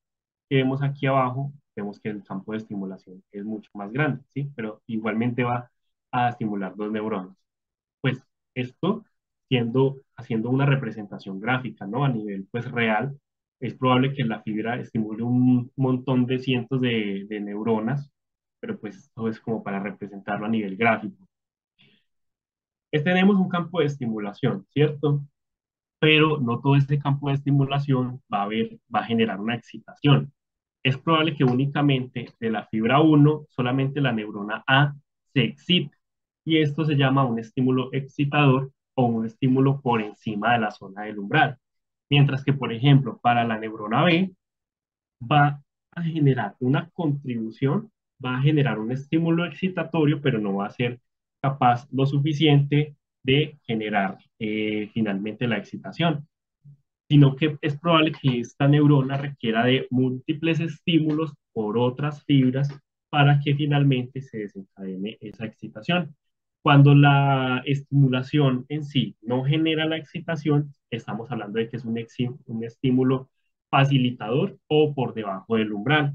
que vemos aquí abajo, vemos que el campo de estimulación es mucho más grande, ¿sí? Pero igualmente va a estimular dos neuronas. Pues esto, haciendo una representación gráfica, ¿no? A nivel, pues, real, es probable que la fibra estimule un montón de cientos de neuronas, pero pues esto es como para representarlo a nivel gráfico. Tenemos un campo de estimulación, ¿cierto? Pero no todo este campo de estimulación va a generar una excitación. Es probable que únicamente de la fibra 1, solamente la neurona A se excite. Y esto se llama un estímulo excitador o un estímulo por encima de la zona del umbral. Mientras que, por ejemplo, para la neurona B, va a generar una contribución, va a generar un estímulo excitatorio, pero no va a ser capaz lo suficiente de generar finalmente la excitación, sino que es probable que esta neurona requiera de múltiples estímulos por otras fibras para que finalmente se desencadene esa excitación. Cuando la estimulación en sí no genera la excitación, estamos hablando de que es un estímulo facilitador o por debajo del umbral.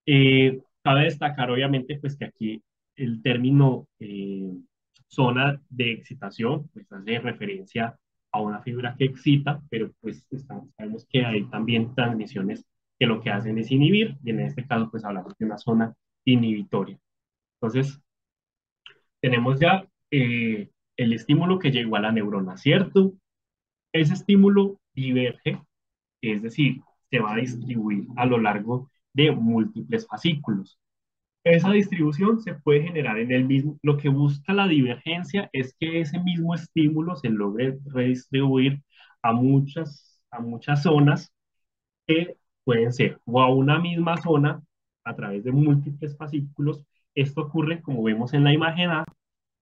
Cabe destacar, obviamente, pues que aquí el término zona de excitación, pues hace referencia a una fibra que excita, pero pues sabemos que hay también transmisiones que lo que hacen es inhibir, y en este caso, pues hablamos de una zona inhibitoria. Entonces, tenemos ya el estímulo que llegó a la neurona, ¿cierto? Ese estímulo diverge, es decir, se va a distribuir a lo largo de múltiples fascículos. Esa distribución se puede generar en el mismo. Lo que busca la divergencia es que ese mismo estímulo se logre redistribuir a muchas zonas que pueden ser o a una misma zona a través de múltiples fascículos. Esto ocurre, como vemos en la imagen A,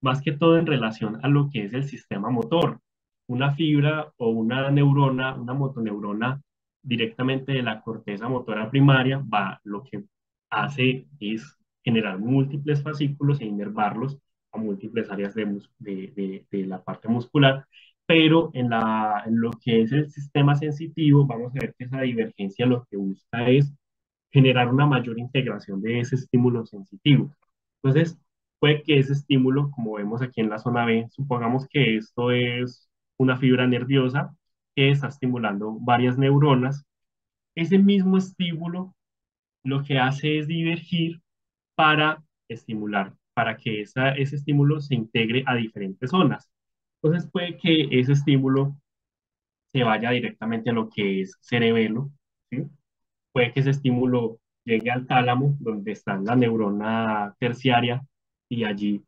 más que todo en relación a lo que es el sistema motor. Una fibra o una neurona, una motoneurona directamente de la corteza motora primaria, lo que hace es generar múltiples fascículos e inervarlos a múltiples áreas de la parte muscular, pero en lo que es el sistema sensitivo, vamos a ver que esa divergencia lo que busca es generar una mayor integración de ese estímulo sensitivo. Entonces, puede que ese estímulo, como vemos aquí en la zona B, supongamos que esto es una fibra nerviosa que está estimulando varias neuronas. Ese mismo estímulo lo que hace es divergir para estimular, para que ese estímulo se integre a diferentes zonas. Entonces puede que ese estímulo se vaya directamente a lo que es cerebelo, ¿sí? Puede que ese estímulo llegue al tálamo, donde está la neurona terciaria, y allí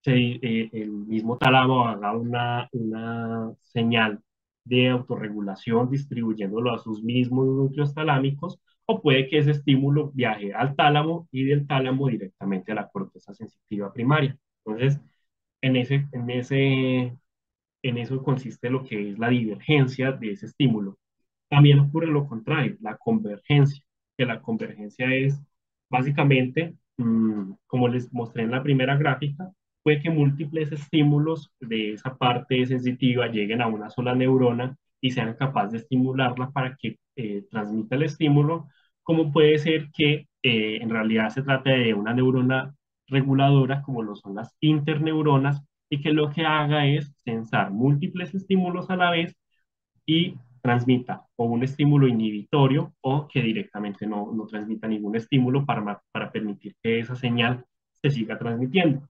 el mismo tálamo haga una señal de autorregulación distribuyéndolo a sus mismos núcleos talámicos, o puede que ese estímulo viaje al tálamo y del tálamo directamente a la corteza sensitiva primaria. Entonces, en ese, en ese, en eso consiste lo que es la divergencia de ese estímulo. También ocurre lo contrario, la convergencia, que la convergencia es básicamente, como les mostré en la primera gráfica, puede que múltiples estímulos de esa parte sensitiva lleguen a una sola neurona y sean capaces de estimularla para que transmita el estímulo, como puede ser que en realidad se trate de una neurona reguladora, como lo son las interneuronas, y que lo que haga es sensar múltiples estímulos a la vez y transmita o un estímulo inhibitorio o que directamente no transmita ningún estímulo para permitir que esa señal se siga transmitiendo.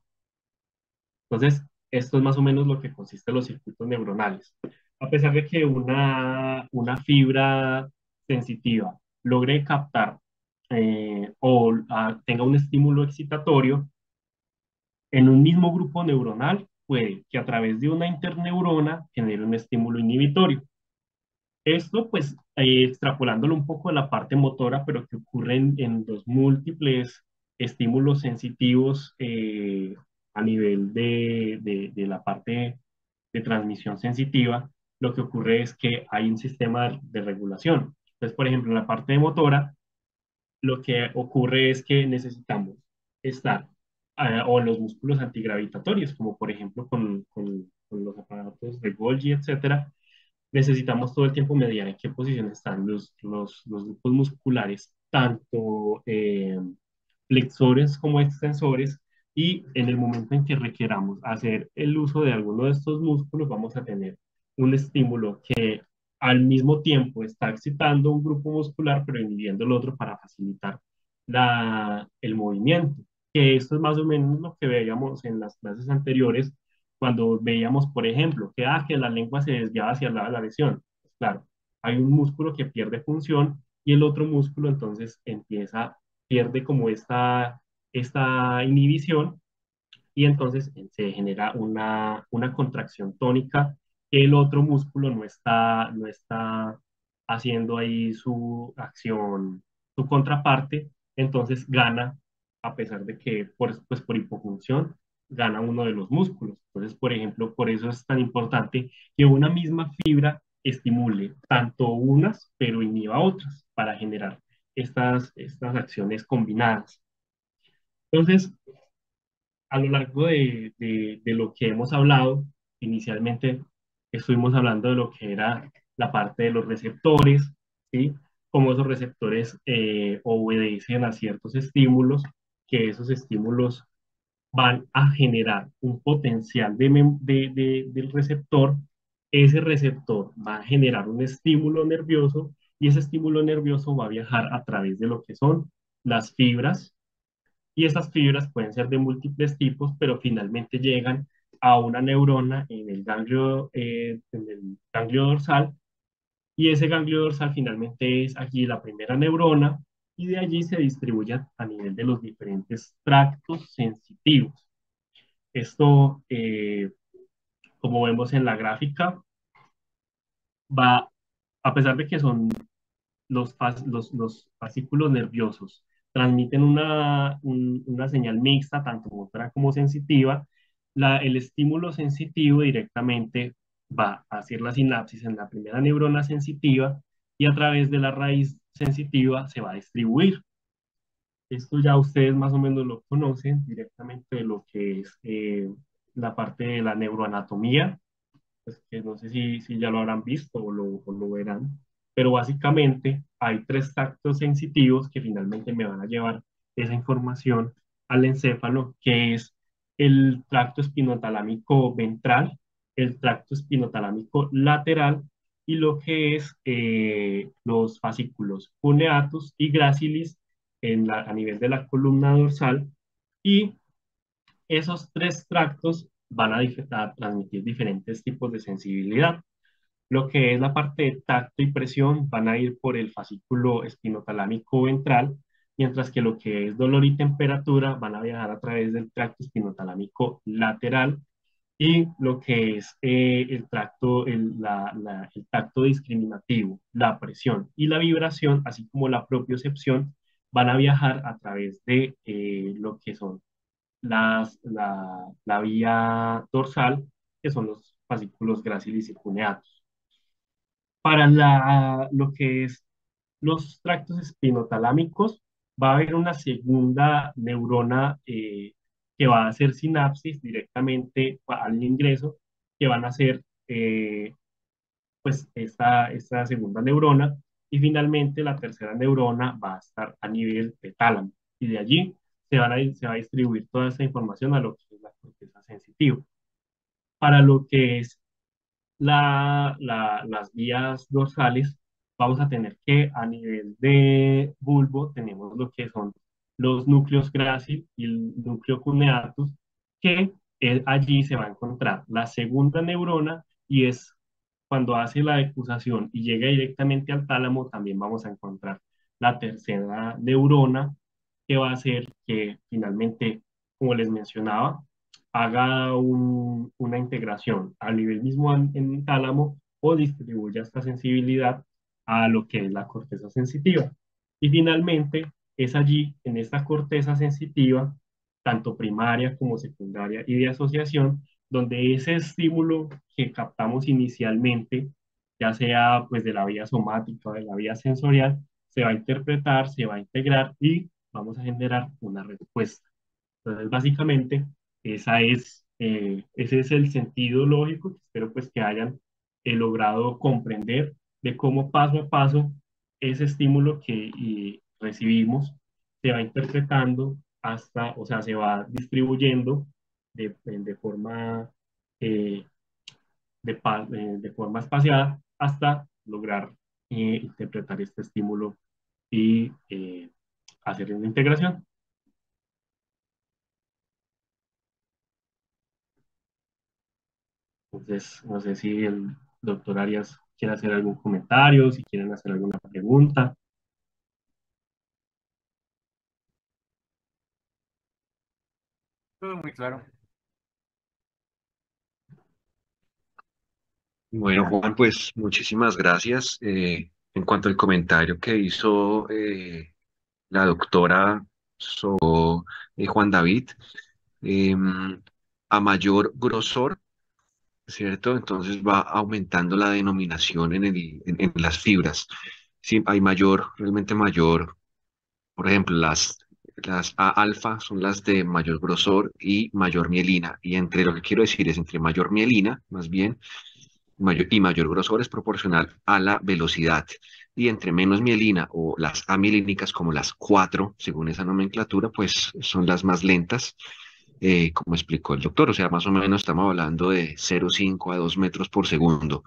Entonces, esto es más o menos lo que consiste en los circuitos neuronales. A pesar de que una fibra sensitiva logre captar tenga un estímulo excitatorio, en un mismo grupo neuronal puede que a través de una interneurona genere un estímulo inhibitorio. Esto, pues, extrapolándolo un poco a la parte motora, pero que ocurre en los múltiples estímulos sensitivos a nivel de la parte de transmisión sensitiva, lo que ocurre es que hay un sistema de regulación. Entonces, por ejemplo, en la parte de motora, lo que ocurre es que necesitamos estar, o en los músculos antigravitatorios, como por ejemplo con los aparatos de Golgi, etcétera, necesitamos todo el tiempo mediar en qué posición están los grupos musculares, tanto flexores como extensores, y en el momento en que requeramos hacer el uso de alguno de estos músculos, vamos a tener un estímulo que al mismo tiempo está excitando un grupo muscular, pero inhibiendo el otro para facilitar el movimiento. Que esto es más o menos lo que veíamos en las clases anteriores, cuando veíamos, por ejemplo, que la lengua se desviaba hacia el lado de la lesión. Pues claro, hay un músculo que pierde función y el otro músculo entonces pierde como esta inhibición, y entonces se genera una contracción tónica que el otro músculo no está haciendo ahí su acción, su contraparte, entonces gana, a pesar de que pues por hipofunción, gana uno de los músculos. Entonces, por ejemplo, por eso es tan importante que una misma fibra estimule tanto unas, pero inhiba otras para generar estas acciones combinadas. Entonces, a lo largo de lo que hemos hablado, inicialmente estuvimos hablando de lo que era la parte de los receptores, ¿sí? Cómo esos receptores obedecen a ciertos estímulos, que esos estímulos van a generar un potencial del receptor. Ese receptor va a generar un estímulo nervioso y ese estímulo nervioso va a viajar a través de lo que son las fibras, y esas fibras pueden ser de múltiples tipos, pero finalmente llegan a una neurona en el ganglio dorsal, y ese ganglio dorsal finalmente es aquí la primera neurona, y de allí se distribuye a nivel de los diferentes tractos sensitivos. Esto, como vemos en la gráfica, va, a pesar de que son los fascículos nerviosos transmiten una señal mixta, tanto motora como sensitiva. El estímulo sensitivo directamente va a hacer la sinapsis en la primera neurona sensitiva y a través de la raíz sensitiva se va a distribuir. Esto ya ustedes más o menos lo conocen directamente de lo que es la parte de la neuroanatomía, pues que no sé si ya lo habrán visto o lo verán, pero básicamente hay tres tractos sensitivos que finalmente me van a llevar esa información al encéfalo, que es el tracto espinotalámico ventral, el tracto espinotalámico lateral y lo que es los fascículos cuneatus y gracilis a nivel de la columna dorsal, y esos tres tractos van a transmitir diferentes tipos de sensibilidad. Lo que es la parte de tacto y presión van a ir por el fascículo espinotalámico ventral, mientras que lo que es dolor y temperatura van a viajar a través del tracto espinotalámico lateral, y lo que es el tacto discriminativo, la presión y la vibración, así como la propiocepción, van a viajar a través de lo que son la vía dorsal, que son los fascículos grácilis y cuneatos. Para lo que es los tractos espinotalámicos, va a haber una segunda neurona que va a hacer sinapsis directamente al ingreso, que van a hacer pues esta segunda neurona, y finalmente la tercera neurona va a estar a nivel de tálamo, y de allí se va a distribuir toda esa información a lo que es la corteza sensitiva. Para lo que es las vías dorsales, vamos a tener que a nivel de bulbo tenemos lo que son los núcleos grácil y el núcleo cuneatus, que allí se va a encontrar la segunda neurona, y es cuando hace la decusación y llega directamente al tálamo, también vamos a encontrar la tercera neurona, que va a hacer que finalmente, como les mencionaba, haga una integración a nivel mismo en tálamo, o distribuya esta sensibilidad a lo que es la corteza sensitiva. Y finalmente es allí, en esta corteza sensitiva, tanto primaria como secundaria y de asociación, donde ese estímulo que captamos inicialmente, ya sea pues de la vía somática o de la vía sensorial, se va a interpretar, se va a integrar y vamos a generar una respuesta. Entonces, básicamente, ese es el sentido lógico que espero pues que hayan logrado comprender, de cómo paso a paso ese estímulo que recibimos se va interpretando hasta, o sea, se va distribuyendo de forma, eh, de forma espaciada hasta lograr interpretar este estímulo y hacer una integración. Entonces, no sé si el doctor Arias quiere hacer algún comentario, si quieren hacer alguna pregunta. Todo muy claro. Bueno, Juan, pues muchísimas gracias. En cuanto al comentario que hizo la doctora Juan David, em, a mayor grosor, ¿cierto? Entonces va aumentando la denominación en las fibras. Sí, hay realmente mayor. Por ejemplo, las A alfa son las de mayor grosor y mayor mielina. Y entre lo que quiero decir es entre mayor mielina, más bien, y mayor grosor es proporcional a la velocidad. Y entre menos mielina o las amilénicas, como las 4 según esa nomenclatura, pues son las más lentas, como explicó el doctor. O sea, más o menos estamos hablando de 0,5 a 2 metros por segundo.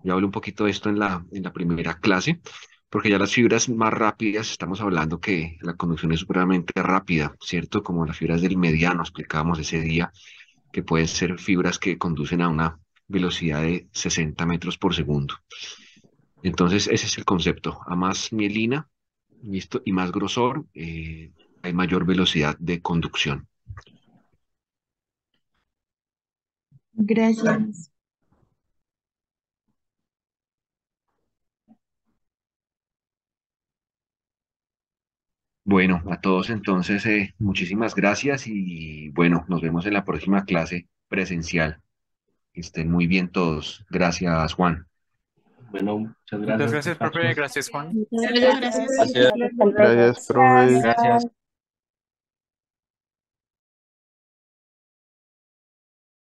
Ya hablé un poquito de esto en la primera clase, porque ya las fibras más rápidas, estamos hablando que la conducción es supremamente rápida, ¿cierto? Como las fibras del mediano, explicábamos ese día, que pueden ser fibras que conducen a una velocidad de 60 metros por segundo. Entonces, ese es el concepto. A más mielina, ¿listo? Y más grosor, hay mayor velocidad de conducción. Gracias. Bueno, a todos entonces, muchísimas gracias y bueno, nos vemos en la próxima clase presencial. Que estén muy bien todos. Gracias, Juan. Bueno, muchas Muchas gracias, gracias, profe. muchachos. Gracias, Juan. Muchas Muchas gracias. gracias. Gracias. Hasta luego. Gracias, profe. Gracias.